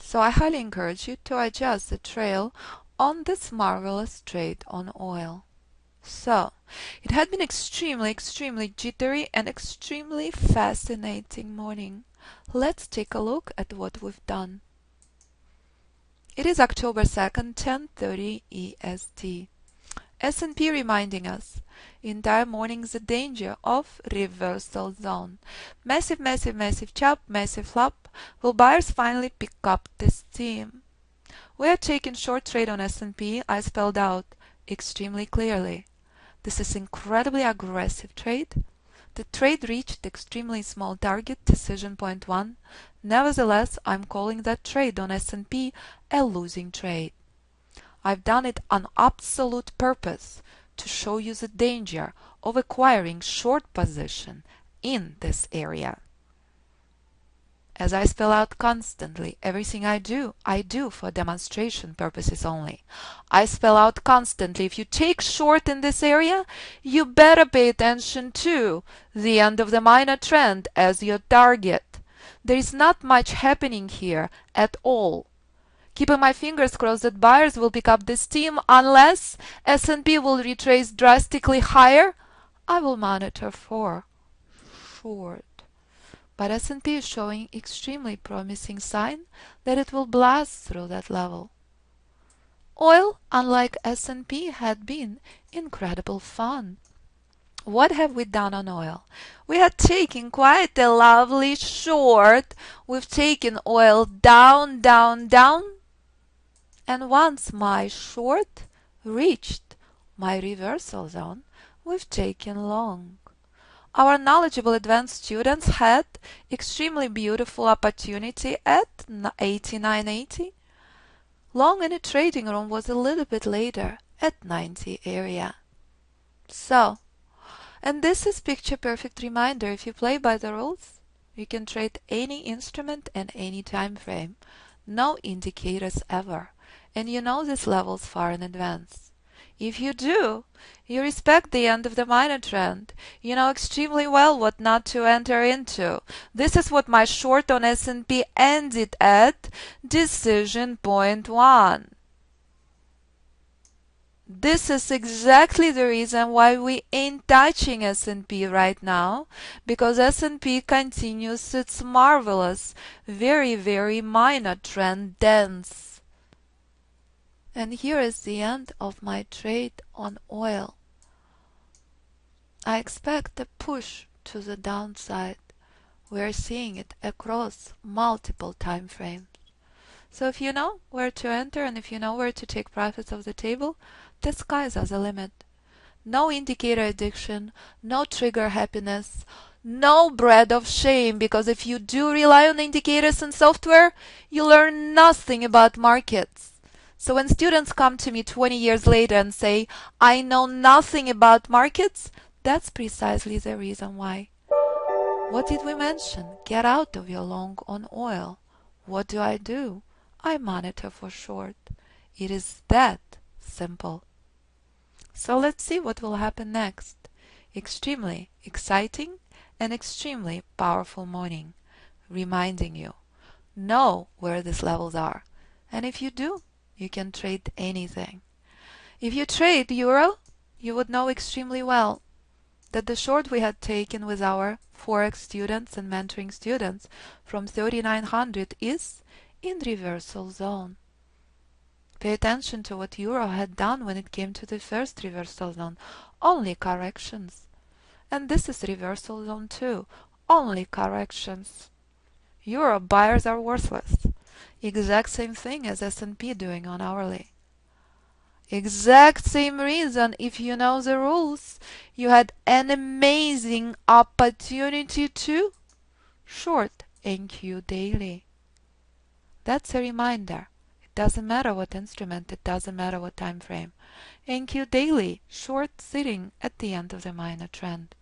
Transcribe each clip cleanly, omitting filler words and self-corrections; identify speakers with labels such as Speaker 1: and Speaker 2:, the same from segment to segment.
Speaker 1: So I highly encourage you to adjust the trail on this marvelous trade on oil. So, it had been extremely jittery and extremely fascinating morning. Let's take a look at what we've done. It is October 2nd, 10:30 EST. S&P reminding us entire morning the danger of reversal zone. Massive chop, massive flop. Will buyers finally pick up the steam? We are taking short trade on S&P. I spelled out extremely clearly. This is incredibly aggressive trade. The trade reached extremely small target, decision point 1. Nevertheless, I'm calling that trade on S&P a losing trade. I've done it on absolute purpose to show you the danger of acquiring short position in this area. As I spell out constantly, everything I do for demonstration purposes only. I spell out constantly, if you take short in this area, you better pay attention to the end of the minor trend as your target. There is not much happening here at all. Keeping my fingers crossed that buyers will pick up the steam unless S&P will retrace drastically higher, I will monitor for short. But S&P is showing extremely promising sign that it will blast through that level. Oil, unlike S&P, had been incredible fun. What have we done on oil? We had taken quite a lovely short. We've taken oil down, and once my short reached my reversal zone, we've taken long. Our knowledgeable advanced students had extremely beautiful opportunity at 89.80. Long in the trading room was a little bit later at 90 area. So, and this is picture perfect reminder, if you play by the rules, you can trade any instrument and any time frame. No indicators ever. And you know these levels far in advance. If you do, you respect the end of the minor trend. You know extremely well what not to enter into. This is what my short on S&P ended at decision point 1. This is exactly the reason why we ain't touching S&P right now, because S&P continues its marvelous, very minor trend dance. And here is the end of my trade on oil. I expect a push to the downside. We are seeing it across multiple time frames. So if you know where to enter and if you know where to take profits off the table, the skies are the limit. No indicator addiction, no trigger happiness, no bread of shame, because if you do rely on indicators and software, you learn nothing about markets. So when students come to me 20 years later and say, I know nothing about markets, that's precisely the reason why. What did we mention? Get out of your long on oil. What do? I monitor for short. It is that simple. So let's see what will happen next. Extremely exciting and extremely powerful morning, reminding you, know where these levels are. And if you do, you can trade anything. If you trade euro, you would know extremely well that the short we had taken with our Forex students and mentoring students from 3900 is in reversal zone. Pay attention to what euro had done when it came to the first reversal zone. Only corrections. And this is reversal zone too. Only corrections. Euro buyers are worthless. Exact same thing as S&P doing on hourly. Exact same reason, if you know the rules, you had an amazing opportunity to short NQ daily. That's a reminder. It doesn't matter what instrument, it doesn't matter what time frame. NQ daily, short sitting at the end of the minor trend.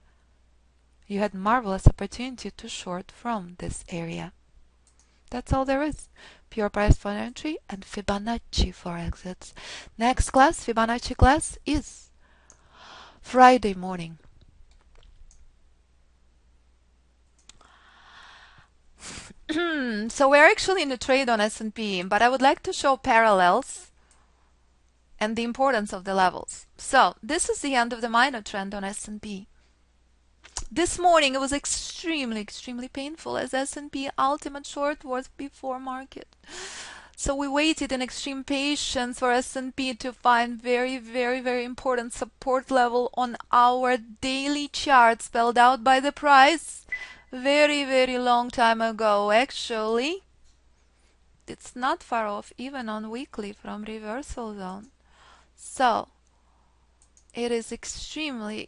Speaker 1: You had marvelous opportunity to short from this area. That's all there is. Pure price for entry and Fibonacci for exits. Next class, Fibonacci class, is Friday morning. So we're actually in a trade on S&P, but I would like to show parallels and the importance of the levels. So this is the end of the minor trend on S&P. This morning it was extremely painful as S&P ultimate short was before market. So we waited in extreme patience for S&P to find very important support level on our daily chart spelled out by the price very long time ago. Actually, it's not far off even on weekly from reversal zone. So it is extremely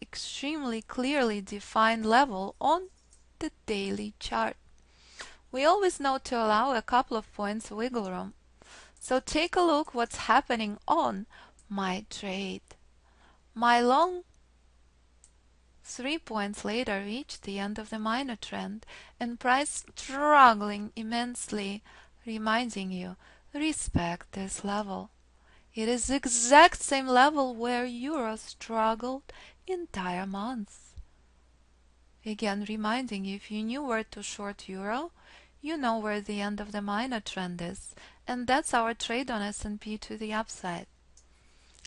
Speaker 1: clearly defined level on the daily chart. We always know to allow a couple of points wiggle room. So take a look what's happening on my trade. My long 3 points later reached the end of the minor trend and price struggling immensely, reminding you, respect this level. It is the exact same level where euro struggled entire months. Again, reminding you, if you knew where to short euro, you know where the end of the minor trend is. And that's our trade on S&P to the upside.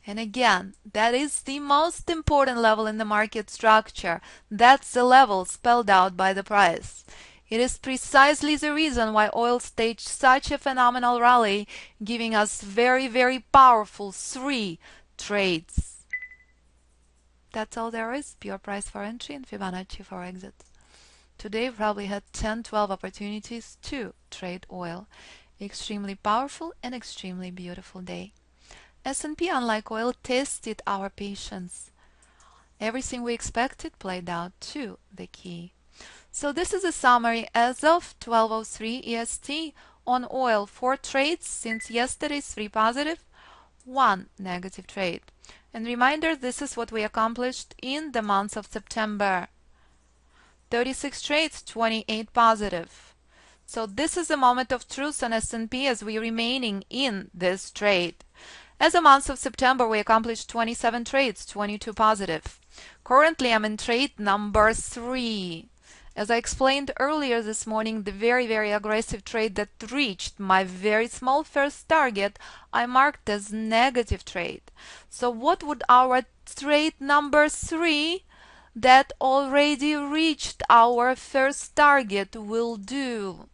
Speaker 1: And again, that is the most important level in the market structure. That's the level spelled out by the price. It is precisely the reason why oil staged such a phenomenal rally, giving us very powerful 3 trades. That's all there is. Pure price for entry and Fibonacci for exit. Today we probably had 10-12 opportunities to trade oil. Extremely powerful and extremely beautiful day. S&P, unlike oil, tested our patience. Everything we expected played out to the key. So this is a summary as of 12:03 EST on oil. 4 trades since yesterday, 3 positive, 1 negative trade. And reminder, this is what we accomplished in the month of September. 36 trades, 28 positive. So this is the moment of truth on S&P as we remaining in this trade. As a month of September, we accomplished 27 trades, 22 positive. Currently, I'm in trade number 3. As I explained earlier this morning, the very aggressive trade that reached my very small first target, I marked as negative trade. So what would our trade number 3 that already reached our first target will do?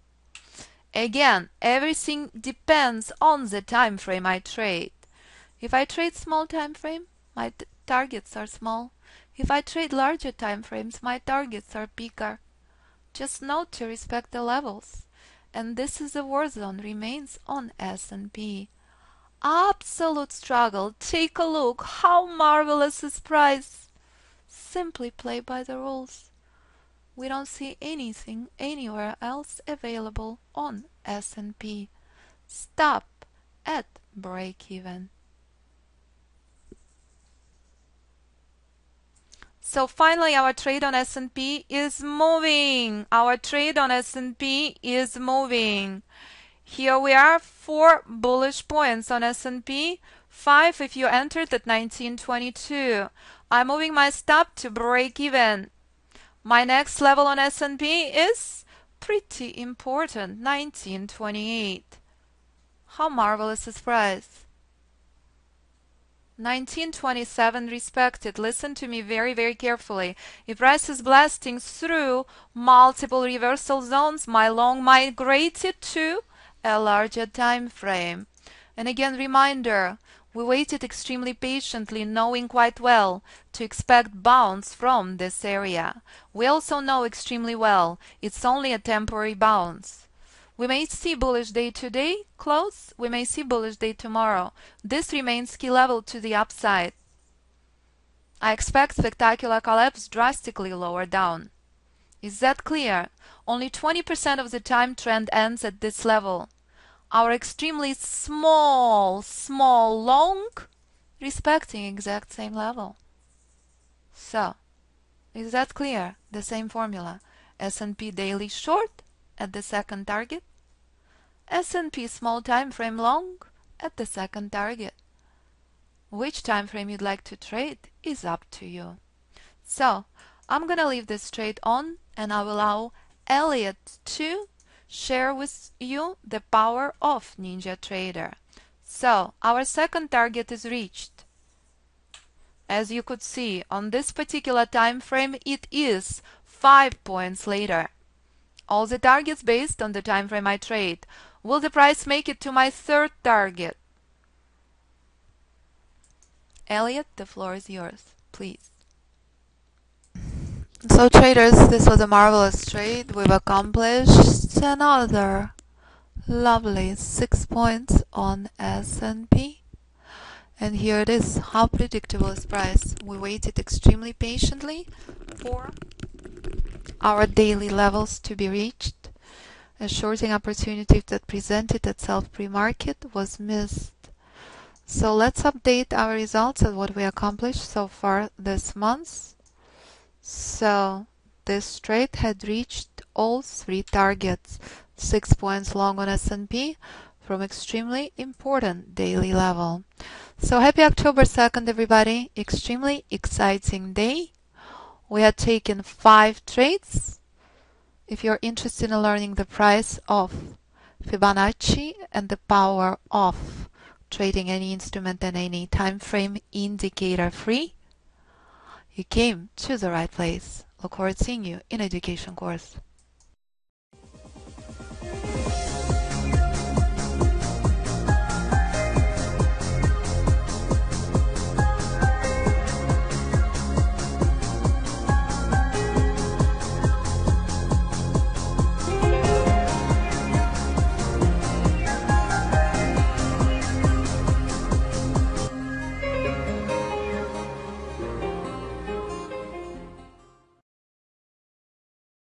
Speaker 1: Again, everything depends on the time frame I trade. If I trade small time frame, my targets are small. If I trade larger time frames, my targets are bigger. Just note to respect the levels. And this is the war zone remains on S&P. Absolute struggle. Take a look. How marvelous is price. Simply play by the rules. We don't see anything anywhere else available on S&P. Stop at break even. So finally, our trade on S&P is moving. Our trade on S&P is moving. Here we are, 4 bullish points on S&P, 5 if you entered at 1922. I'm moving my stop to break even. My next level on S&P is pretty important, 1928. How marvelous is price. 1927 respected. Listen to me very carefully. If price is blasting through multiple reversal zones, my long migrated to a larger time frame. And again, reminder, we waited extremely patiently, knowing quite well to expect bounce from this area. We also know extremely well it's only a temporary bounce. We may see bullish day today, close. We may see bullish day tomorrow. This remains key level to the upside. I expect spectacular collapse drastically lower down. Is that clear? Only 20% of the time trend ends at this level. Our extremely small long respecting exact same level. So, is that clear? The same formula. S&P daily short at the second target. S&P small time frame long at the second target. Which time frame you'd like to trade is up to you. So, I'm gonna leave this trade on and I will allow Elliott to share with you the power of Ninja Trader. So our second target is reached. As you could see, on this particular time frame, it is 5 points later. All the targets based on the time frame I trade. Will the price make it to my third target? Elliot, the floor is yours, please. So traders, this was a marvelous trade. We've accomplished another lovely 6 points on S&P. And here it is. How predictable is price? We waited extremely patiently for our daily levels to be reached. A shorting opportunity that presented itself pre-market was missed. So let's update our results and what we accomplished so far this month. So this trade had reached all three targets, 6 points long on S&P from extremely important daily level. So happy October 2nd, everybody. Extremely exciting day. We had taken 5 trades. If you're interested in learning the price of Fibonacci and the power of trading any instrument and any time frame indicator free, you came to the right place. Look forward to seeing you in education course.